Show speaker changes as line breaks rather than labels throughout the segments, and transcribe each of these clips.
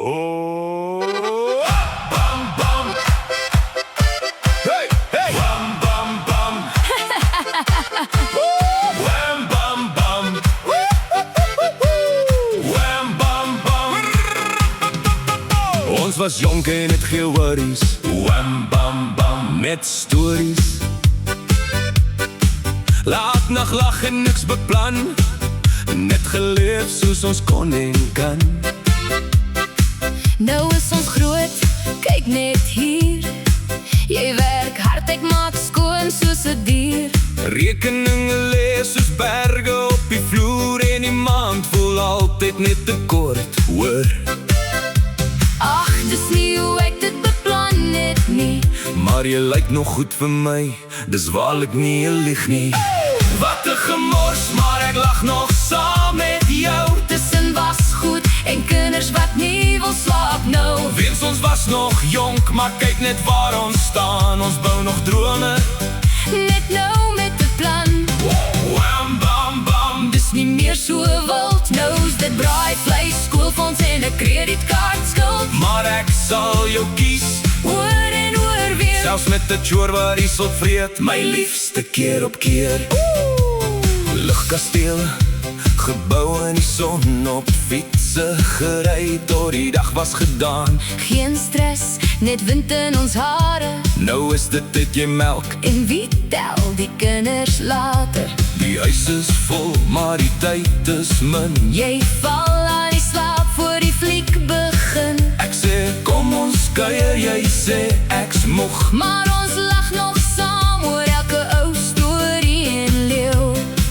Oh, bam bam. Hey hey. Bam bam bam. Wham bam bam. Wham bam bam. Ons was jonk en het geen worries. Wham bam bam. Met stories. Laat nog lag en niks beplan. Net geleef soos ons kon en kan.
Nou is ons groot, kyk net hier. Jy werk hard, ek maak skoon soos 'n dier.
Rekeninge lees soos berge op die vloer. En die maand voel altyd net te kort, hoor.
Ag, dis nie hoe ek dit beplan het nie.
Maar jy lyk nog goed vir my, dis waarlik nie 'n lieg nie. Wat 'n gemors, maar ek lag nog saam met jou.
Tussen was goed en kinders wat nie wil slaap nou.
Weens ons was nog jonk, maar kyk net waar ons staan. Ons bou nog drome.
Net nou met 'n plan.
Wham bam bam.
Dis nie meer so wild, nou is dit braai vleis, skoolfonds en 'n kredietkaartskuld.
Maar ek sal jou kies,
Oor en oor weer.
selfs met 'n chore waar die sot vreet. My liefste keer op keer. Lugkasteel, gebou in die son, op fietsen gery tot die dag was gedaan.
Geen stress, net wind in ons hare.
Nou is dit dit jy melk.
En wie tel die kinders later?
Die huis is vol, maar die tyd is min.
Jy val aan die slaap voor die fliek begin.
Ek sê kom ons kuier, jy sê ek's moeg.
Maar ons lag nog saam oor elke ou storie en leeu.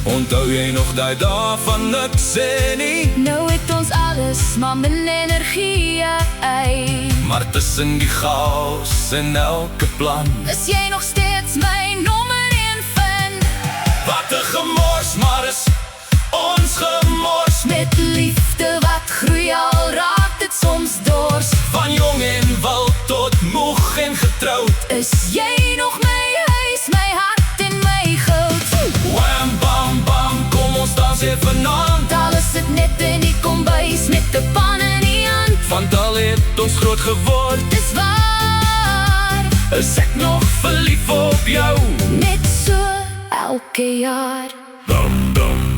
Onthou jy nog die dae van niks en nie?
Nou het ons alles, maar min energie, ei.
Maar tussen die chaos en elke plan,
Is jy nog steeds my nommer 1 fan?
wat 'n gemors, maar is ons gemors.
Met liefde wat groei, al raak dit soms dors.
Van jong en wild tot moeg en getrouwd.
Is jy nog my huis, my hart en my goud?
Wham bam bam, kom ons dans hier vanaand.
Al is dit net in die kombuis met 'n pan in die hand.
Want al het ons groot geword,
Dis waar,
is ek nog verlief op jou.
net so elke jaar.
Bam bam.